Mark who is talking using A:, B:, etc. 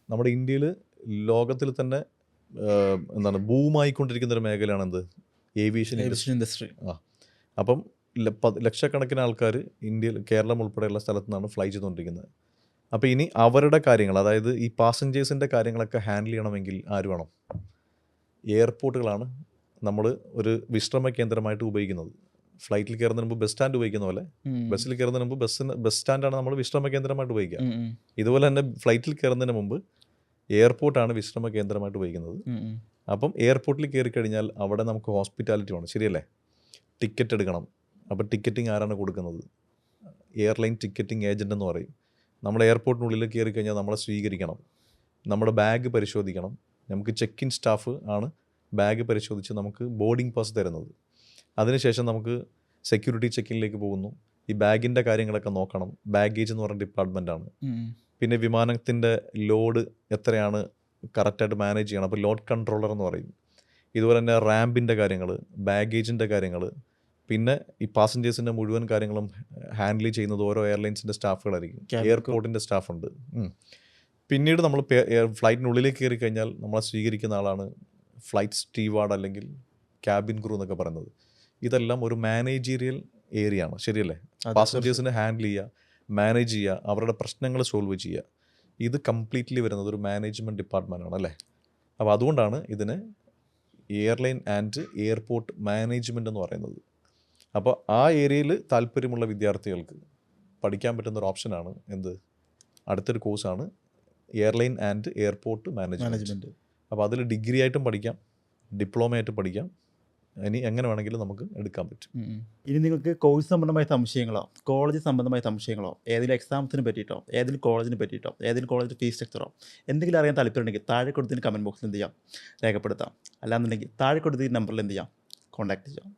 A: നമ്മുടെ ഇന്ത്യയിൽ ലോകത്തിൽ തന്നെ എന്താണ് ബൂമായിക്കൊണ്ടിരിക്കുന്ന ഒരു മേഖലയാണ് എന്ത്, ഏവിയേഷൻ ഇൻഡസ്ട്രി.
B: ഇൻഡസ്ട്രി.
A: ആ അപ്പം ലക്ഷക്കണക്കിന് ആൾക്കാർ ഇന്ത്യയിൽ, കേരളം ഉൾപ്പെടെയുള്ള സ്ഥലത്തു നിന്നാണ് ഫ്ലൈ ചെയ്തുകൊണ്ടിരിക്കുന്നത്. അപ്പോൾ ഇനി അവരുടെ കാര്യങ്ങൾ, അതായത് ഈ പാസഞ്ചേഴ്സിൻ്റെ കാര്യങ്ങളൊക്കെ ഹാൻഡിൽ ചെയ്യണമെങ്കിൽ ആര് വേണം? എയർപോർട്ടുകളാണ് നമ്മൾ ഒരു വിശ്രമ കേന്ദ്രമായിട്ട് ഉപയോഗിക്കുന്നത്. ഫ്ലൈറ്റിൽ കയറുന്നതിന് മുമ്പ് ബസ് സ്റ്റാൻഡ് ഉപയോഗിക്കുന്ന പോലെ, ബസ്സിൽ കയറുന്നതിന് മുമ്പ് ബസ് സ്റ്റാൻഡാണ് നമ്മൾ വിശ്രമ കേന്ദ്രമായിട്ട് ഉപയോഗിക്കുക. ഇതുപോലെ തന്നെ ഫ്ലൈറ്റിൽ കയറുന്നതിന് മുമ്പ് എയർപോർട്ടാണ് വിശ്രമ കേന്ദ്രമായിട്ട് ഉപയോഗിക്കുന്നത്. അപ്പം എയർപോർട്ടിൽ കയറി കഴിഞ്ഞാൽ അവിടെ നമുക്ക് ഹോസ്പിറ്റാലിറ്റി വേണം, ശരിയല്ലേ? ടിക്കറ്റ് എടുക്കണം. അപ്പോൾ ടിക്കറ്റിംഗ് ആരാണ് കൊടുക്കുന്നത്? എയർലൈൻ ടിക്കറ്റിംഗ് ഏജൻ്റ് എന്ന് പറയും. നമ്മൾ എയർപോർട്ടിനുള്ളിൽ കയറി കഴിഞ്ഞാൽ നമ്മളെ സ്വീകരിക്കണം, നമ്മുടെ ബാഗ് പരിശോധിക്കണം. നമുക്ക് ചെക്ക് ഇൻ സ്റ്റാഫ് ആണ് ബാഗ് പരിശോധിച്ച് നമുക്ക് ബോർഡിംഗ് പാസ് തരുന്നത്. അതിനുശേഷം നമുക്ക് സെക്യൂരിറ്റി ചെക്കിങ്ങിലേക്ക് പോകുന്നു. ഈ ബാഗിൻ്റെ കാര്യങ്ങളൊക്കെ നോക്കണം. ബാഗേജ് എന്ന് പറയുന്ന ഡിപ്പാർട്ട്മെൻറ്റാണ്. പിന്നെ വിമാനത്തിൻ്റെ ലോഡ് എത്രയാണ് കറക്റ്റായിട്ട് മാനേജ് ചെയ്യണം. അപ്പോൾ ലോഡ് കൺട്രോളർ എന്ന് പറയും. ഇതുപോലെ തന്നെ റാമ്പിൻ്റെ കാര്യങ്ങൾ, ബാഗേജിൻ്റെ കാര്യങ്ങൾ, പിന്നെ ഈ പാസഞ്ചേഴ്സിൻ്റെ മുഴുവൻ കാര്യങ്ങളും ഹാൻഡിൽ ചെയ്യുന്നത് ഓരോ എയർലൈൻസിൻ്റെ സ്റ്റാഫുകളായിരിക്കും. എയർപോർട്ടിൻ്റെ സ്റ്റാഫുണ്ട്. പിന്നീട് നമ്മൾ ഫ്ലൈറ്റിനുള്ളിലേക്ക് കയറി കഴിഞ്ഞാൽ നമ്മളെ സ്വീകരിക്കുന്ന ആളാണ് ഫ്ലൈറ്റ് സ്റ്റീവാർഡ് അല്ലെങ്കിൽ ക്യാബിൻ ക്രൂ എന്നൊക്കെ പറയുന്നത്. ഇതെല്ലാം ഒരു മാനേജീരിയൽ ഏരിയ ആണ്, ശരിയല്ലേ? പാസഞ്ചേഴ്സിനെ ഹാൻഡിൽ ചെയ്യുക, മാനേജ് ചെയ്യുക, അവരുടെ പ്രശ്നങ്ങൾ സോൾവ് ചെയ്യുക, ഇത് കംപ്ലീറ്റ്ലി വരുന്നത് ഒരു മാനേജ്മെൻറ്റ് ഡിപ്പാർട്ട്മെൻ്റ് ആണ്, അല്ലേ? അപ്പോൾ അതുകൊണ്ടാണ് ഇതിന് എയർലൈൻ ആൻഡ് എയർപോർട്ട് മാനേജ്മെൻറ്റ് എന്ന് പറയുന്നത്. അപ്പോൾ ആ ഏരിയയിൽ താല്പര്യമുള്ള വിദ്യാർത്ഥികൾക്ക് പഠിക്കാൻ പറ്റുന്ന ഒരു ഓപ്ഷനാണ് എന്ത്, അടുത്തൊരു കോഴ്സാണ് എയർലൈൻ ആൻഡ് എയർപോർട്ട് മാനേജ്മെൻറ്റ്. അപ്പോൾ അതിൽ ഡിഗ്രി ആയിട്ടും പഠിക്കാം, ഡിപ്ലോമ ആയിട്ട് പഠിക്കാം, ഇനി എങ്ങനെ വേണമെങ്കിലും നമുക്ക് എടുക്കാൻ പറ്റും.
B: ഇനി നിങ്ങൾക്ക് കോഴ്സ് സംബന്ധമായ സംശയങ്ങളോ കോളേജ് സംബന്ധമായ സംശയങ്ങളോ, ഏതെങ്കിലും എക്സാംസിനെ പറ്റിയിട്ടോ, ഏതെങ്കിലും കോളേജിനെ പറ്റിയിട്ടോ, ഏതെങ്കിലും കോളേജിൻ്റെ ഫീസ് സ്ട്രക്ചറോ എന്തെങ്കിലും അറിയാൻ താല്പര്യമുണ്ടെങ്കിൽ താഴെ കൊടുത്തതിന് കമൻറ്റ് ബോക്സിൽ എന്ത് ചെയ്യാം, രേഖപ്പെടുത്താം. അല്ലാന്നുണ്ടെങ്കിൽ താഴെ കൊടുത്തതിന് നമ്പറിൽ എന്ത് ചെയ്യാം, കോൺടാക്ട് ചെയ്യാം.